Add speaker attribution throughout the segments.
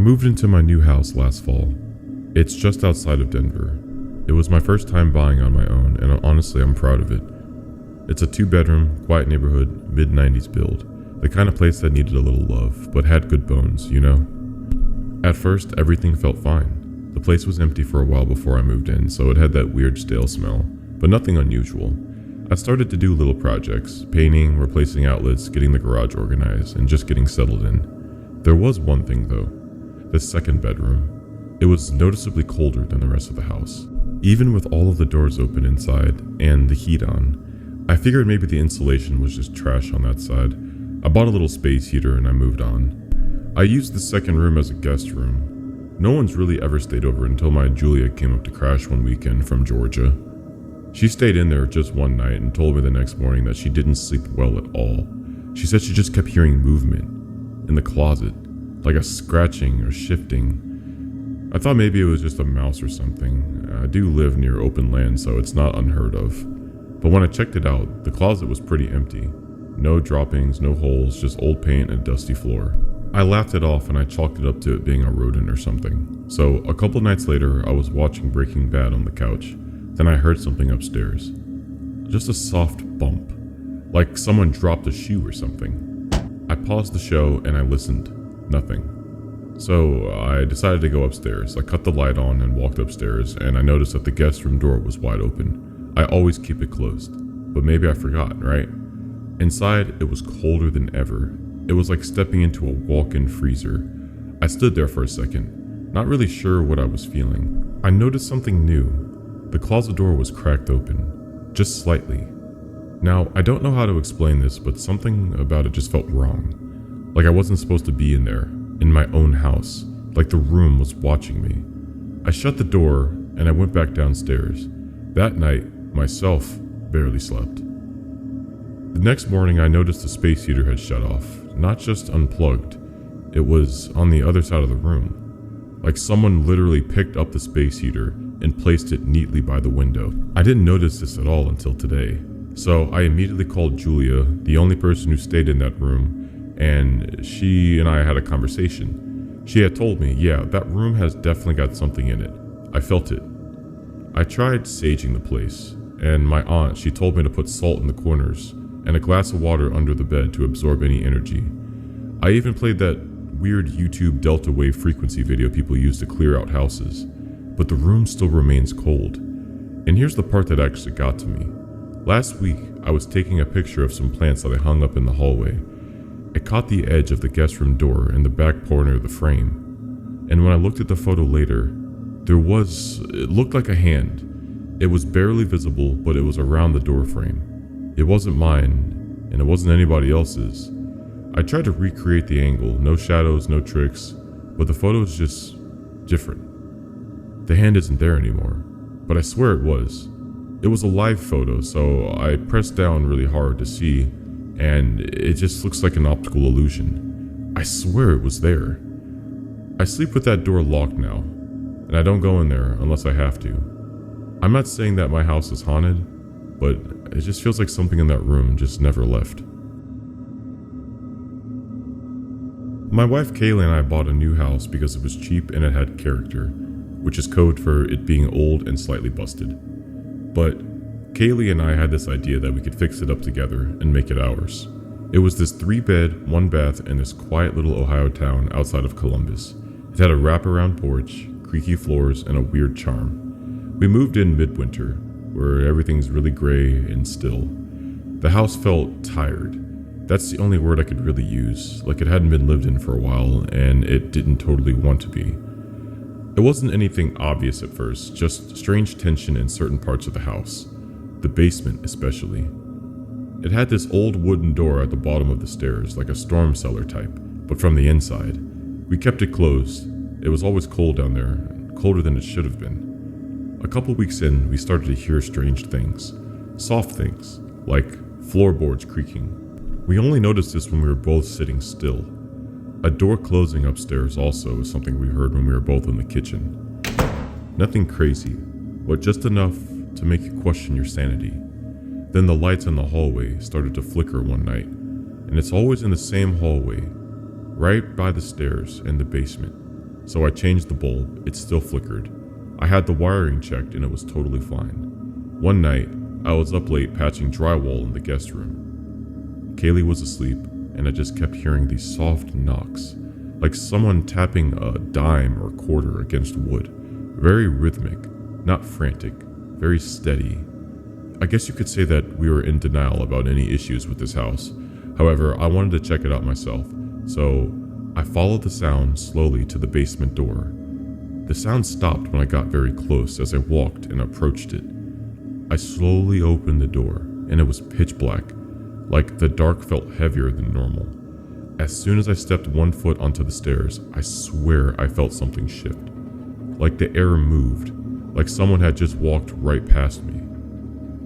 Speaker 1: I moved into my new house last fall. It's just outside of Denver. It was my first time buying on my own, and honestly, I'm proud of it. It's a 2-bedroom, quiet neighborhood, mid-90s build. The kind of place that needed a little love, but had good bones, you know? At first, everything felt fine. The place was empty for a while before I moved in, so it had that weird stale smell, but nothing unusual. I started to do little projects, painting, replacing outlets, getting the garage organized, and just getting settled in. There was one thing though, the second bedroom. It was noticeably colder than the rest of the house. Even with all of the doors open inside and the heat on, I figured maybe the insulation was just trash on that side. I bought a little space heater and I moved on. I used the second room as a guest room. No one's really ever stayed over until my Julia came up to crash one weekend from Georgia. She stayed in there just one night and told me the next morning that she didn't sleep well at all. She said she just kept hearing movement in the closet, like a scratching or shifting. I thought maybe it was just a mouse or something. I do live near open land, so it's not unheard of. But when I checked it out, the closet was pretty empty. No droppings, no holes, just old paint and a dusty floor. I laughed it off and I chalked it up to it being a rodent or something. So a couple nights later, I was watching Breaking Bad on the couch. Then I heard something upstairs. Just a soft bump, like someone dropped a shoe or something. I paused the show and I listened. Nothing. So I decided to go upstairs. I cut the light on and walked upstairs, and I noticed that the guest room door was wide open. I always keep it closed, but maybe I forgot, right? Inside, it was colder than ever. It was like stepping into a walk-in freezer. I stood there for a second, not really sure what I was feeling. I noticed something new. The closet door was cracked open, just slightly. Now, I don't know how to explain this, but something about it just felt wrong. Like I wasn't supposed to be in there, in my own house, like the room was watching me. I shut the door and I went back downstairs. That night, myself barely slept. The next morning, I noticed the space heater had shut off, not just unplugged. It was on the other side of the room. Like someone literally picked up the space heater and placed it neatly by the window. I didn't notice this at all until today. So I immediately called Julia, the only person who stayed in that room, and she and I had a conversation. She had told me, yeah, that room has definitely got something in it. I felt it. I tried saging the place, and my aunt, she told me to put salt in the corners and a glass of water under the bed to absorb any energy. I even played that weird YouTube delta wave frequency video people use to clear out houses. But the room still remains cold. And here's the part that actually got to me. Last week, I was taking a picture of some plants that I hung up in the hallway. It caught the edge of the guest room door in the back corner of the frame. And when I looked at the photo later, it looked like a hand. It was barely visible, but it was around the door frame. It wasn't mine, and it wasn't anybody else's. I tried to recreate the angle, no shadows, no tricks, but the photo is just different. The hand isn't there anymore, but I swear it was. It was a live photo, so I pressed down really hard to see, and it just looks like an optical illusion. I swear it was there. I sleep with that door locked now, and I don't go in there unless I have to. I'm not saying that my house is haunted, but it just feels like something in that room just never left. My wife Kaylee and I bought a new house because it was cheap and it had character, which is code for it being old and slightly busted. But Kaylee and I had this idea that we could fix it up together and make it ours. It was this 3-bed, 1-bath in this quiet little Ohio town outside of Columbus. It had a wraparound porch, creaky floors, and a weird charm. We moved in midwinter, where everything's really gray and still. The house felt tired. That's the only word I could really use, like it hadn't been lived in for a while, and it didn't totally want to be. It wasn't anything obvious at first, just strange tension in certain parts of the house, the basement especially. It had this old wooden door at the bottom of the stairs, like a storm cellar type, but from the inside. We kept it closed. It was always cold down there, colder than it should have been. A couple weeks in, we started to hear strange things, soft things, like floorboards creaking. We only noticed this when we were both sitting still. A door closing upstairs also was something we heard when we were both in the kitchen. Nothing crazy, but just enough to make you question your sanity. Then the lights in the hallway started to flicker one night, and it's always in the same hallway, right by the stairs in the basement. So I changed the bulb. It still flickered. I had the wiring checked and it was totally fine. One night, I was up late patching drywall in the guest room. Kaylee was asleep, and I just kept hearing these soft knocks, like someone tapping a dime or quarter against wood. Very rhythmic, not frantic, very steady. I guess you could say that we were in denial about any issues with this house. However, I wanted to check it out myself, so I followed the sound slowly to the basement door. The sound stopped when I got very close as I walked and approached it. I slowly opened the door, and it was pitch black, like the dark felt heavier than normal. As soon as I stepped 1 foot onto the stairs, I swear I felt something shift. Like the air moved, like someone had just walked right past me.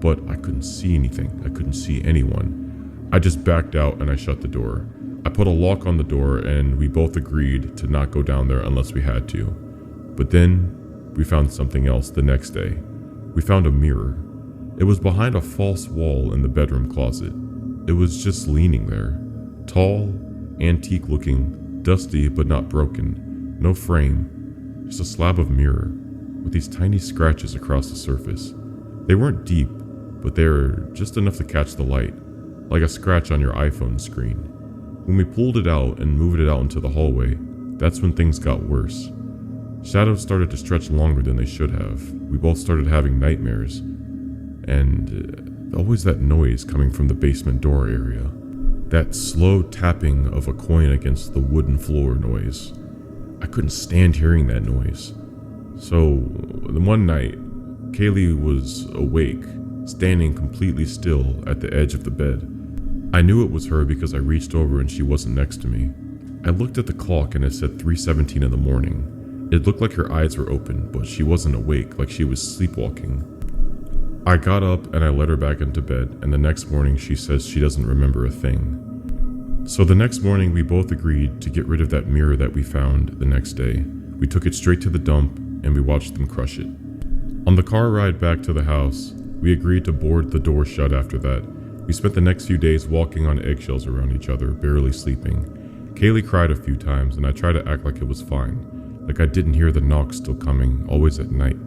Speaker 1: But I couldn't see anything, I couldn't see anyone. I just backed out and I shut the door. I put a lock on the door and we both agreed to not go down there unless we had to. But then, we found something else the next day. We found a mirror. It was behind a false wall in the bedroom closet. It was just leaning there. Tall, antique looking, dusty but not broken. No frame, just a slab of mirror with these tiny scratches across the surface. They weren't deep, but they were just enough to catch the light, like a scratch on your iPhone screen. When we pulled it out and moved it out into the hallway, that's when things got worse. Shadows started to stretch longer than they should have. We both started having nightmares. And always that noise coming from the basement door area. That slow tapping of a coin against the wooden floor noise. I couldn't stand hearing that noise. So, one night, Kaylee was awake, standing completely still at the edge of the bed. I knew it was her because I reached over and she wasn't next to me. I looked at the clock and it said 3:17 in the morning. It looked like her eyes were open, but she wasn't awake, like she was sleepwalking. I got up and I let her back into bed, and the next morning she says she doesn't remember a thing. So the next morning we both agreed to get rid of that mirror that we found the next day. We took it straight to the dump and we watched them crush it. On the car ride back to the house, we agreed to board the door shut after that. We spent the next few days walking on eggshells around each other, barely sleeping. Kaylee cried a few times and I tried to act like it was fine. Like I didn't hear the knocks still coming, always at night.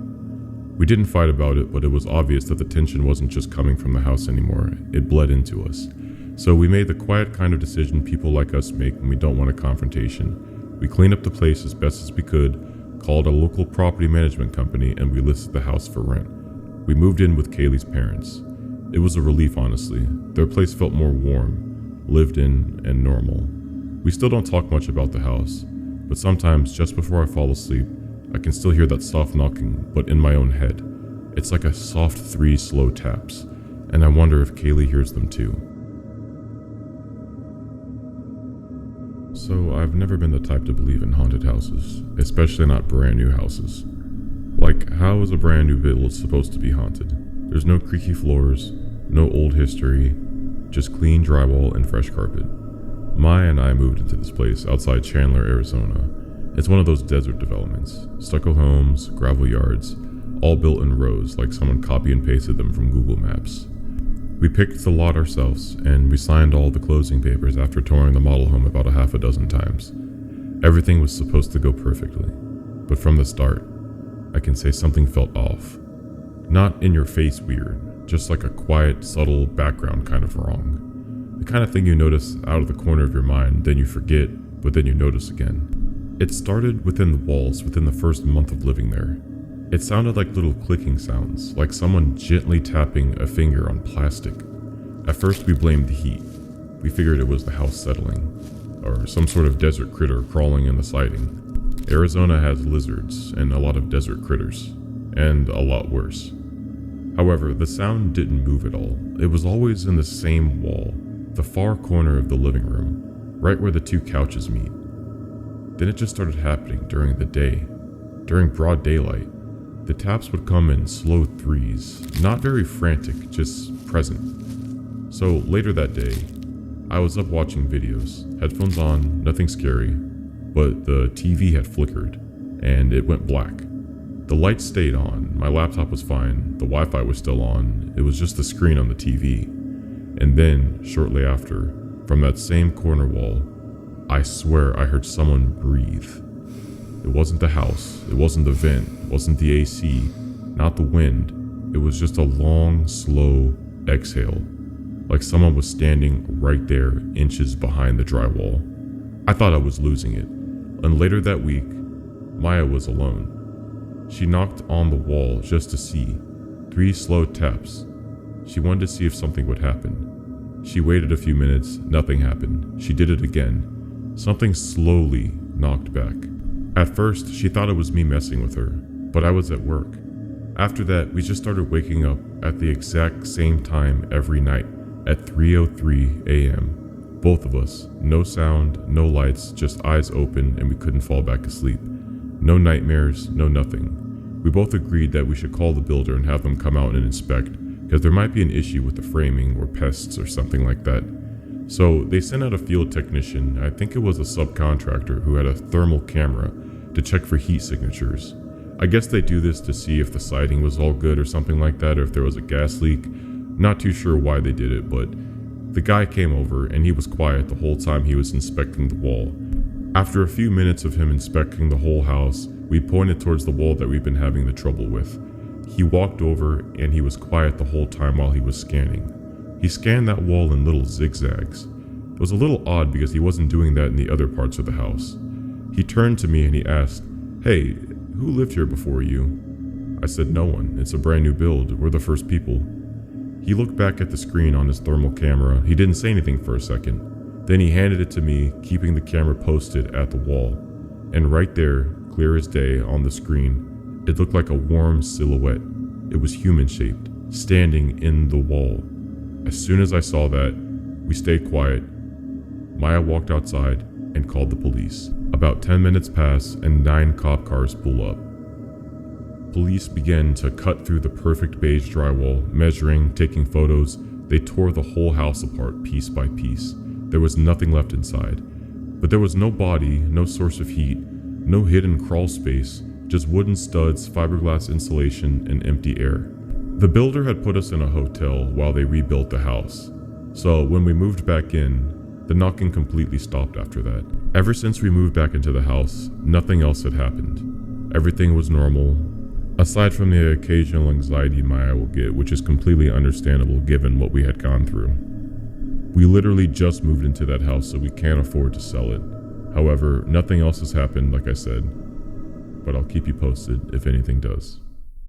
Speaker 1: We didn't fight about it, but it was obvious that the tension wasn't just coming from the house anymore, it bled into us. So we made the quiet kind of decision people like us make when we don't want a confrontation. We cleaned up the place as best as we could, called a local property management company, and we listed the house for rent. We moved in with Kaylee's parents. It was a relief, honestly. Their place felt more warm, lived in, and normal. We still don't talk much about the house, but sometimes, just before I fall asleep, I can still hear that soft knocking, but in my own head. It's like a soft 3 slow taps, and I wonder if Kaylee hears them too. So, I've never been the type to believe in haunted houses, especially not brand new houses. Like, how is a brand new build supposed to be haunted? There's no creaky floors, no old history, just clean drywall and fresh carpet. Maya and I moved into this place outside Chandler, Arizona. It's one of those desert developments, stucco homes, gravel yards, all built in rows like someone copy and pasted them from Google Maps. We picked the lot ourselves, and we signed all the closing papers after touring the model home about a half a dozen times. Everything was supposed to go perfectly, but from the start, I can say something felt off. Not in your face weird, just like a quiet, subtle background kind of wrong. The kind of thing you notice out of the corner of your mind, then you forget, but then you notice again. It started within the walls within the first month of living there. It sounded like little clicking sounds, like someone gently tapping a finger on plastic. At first we blamed the heat. We figured it was the house settling, or some sort of desert critter crawling in the siding. Arizona has lizards and a lot of desert critters, and a lot worse. However, the sound didn't move at all. It was always in the same wall, the far corner of the living room, right where the 2 couches meet. Then it just started happening during the day. During broad daylight, the taps would come in slow 3s, not very frantic, just present. So later that day, I was up watching videos, headphones on, nothing scary, but the TV had flickered, and it went black. The lights stayed on, my laptop was fine, the Wi-Fi was still on, it was just the screen on the TV. And then, shortly after, from that same corner wall, I swear I heard someone breathe. It wasn't the house, it wasn't the vent, it wasn't the AC, not the wind. It was just a long, slow exhale, like someone was standing right there, inches behind the drywall. I thought I was losing it, and later that week, Maya was alone. She knocked on the wall just to see. 3 slow taps. She wanted to see if something would happen. She waited a few minutes, nothing happened. She did it again. Something slowly knocked back. At first, she thought it was me messing with her, but I was at work. After that, we just started waking up at the exact same time every night, at 3:03 a.m. Both of us, no sound, no lights, just eyes open, and we couldn't fall back asleep. No nightmares, no nothing. We both agreed that we should call the builder and have them come out and inspect, because there might be an issue with the framing or pests or something like that. So they sent out a field technician, I think it was a subcontractor, who had a thermal camera to check for heat signatures. I guess they do this to see if the siding was all good or something like that, or if there was a gas leak. Not too sure why they did it, but the guy came over and he was quiet the whole time he was inspecting the wall. After a few minutes of him inspecting the whole house, we pointed towards the wall that we've been having the trouble with. He walked over and he was quiet the whole time while he was scanning. He scanned that wall in little zigzags. It was a little odd because he wasn't doing that in the other parts of the house. He turned to me and he asked, "Hey, who lived here before you?" I said, "No one. It's a brand new build. We're the first people." He looked back at the screen on his thermal camera. He didn't say anything for a second. Then he handed it to me, keeping the camera posted at the wall. And right there, clear as day on the screen, it looked like a warm silhouette. It was human-shaped, standing in the wall. As soon as I saw that, we stayed quiet. Maya walked outside and called the police. About 10 minutes pass and 9 cop cars pull up. Police began to cut through the perfect beige drywall, measuring, taking photos. They tore the whole house apart piece by piece. There was nothing left inside. But there was no body, no source of heat, no hidden crawl space, just wooden studs, fiberglass insulation, and empty air. The builder had put us in a hotel while they rebuilt the house. So when we moved back in, the knocking completely stopped after that. Ever since we moved back into the house, nothing else had happened. Everything was normal, aside from the occasional anxiety Maya will get, which is completely understandable given what we had gone through. We literally just moved into that house, so we can't afford to sell it. However, nothing else has happened, like I said, but I'll keep you posted if anything does.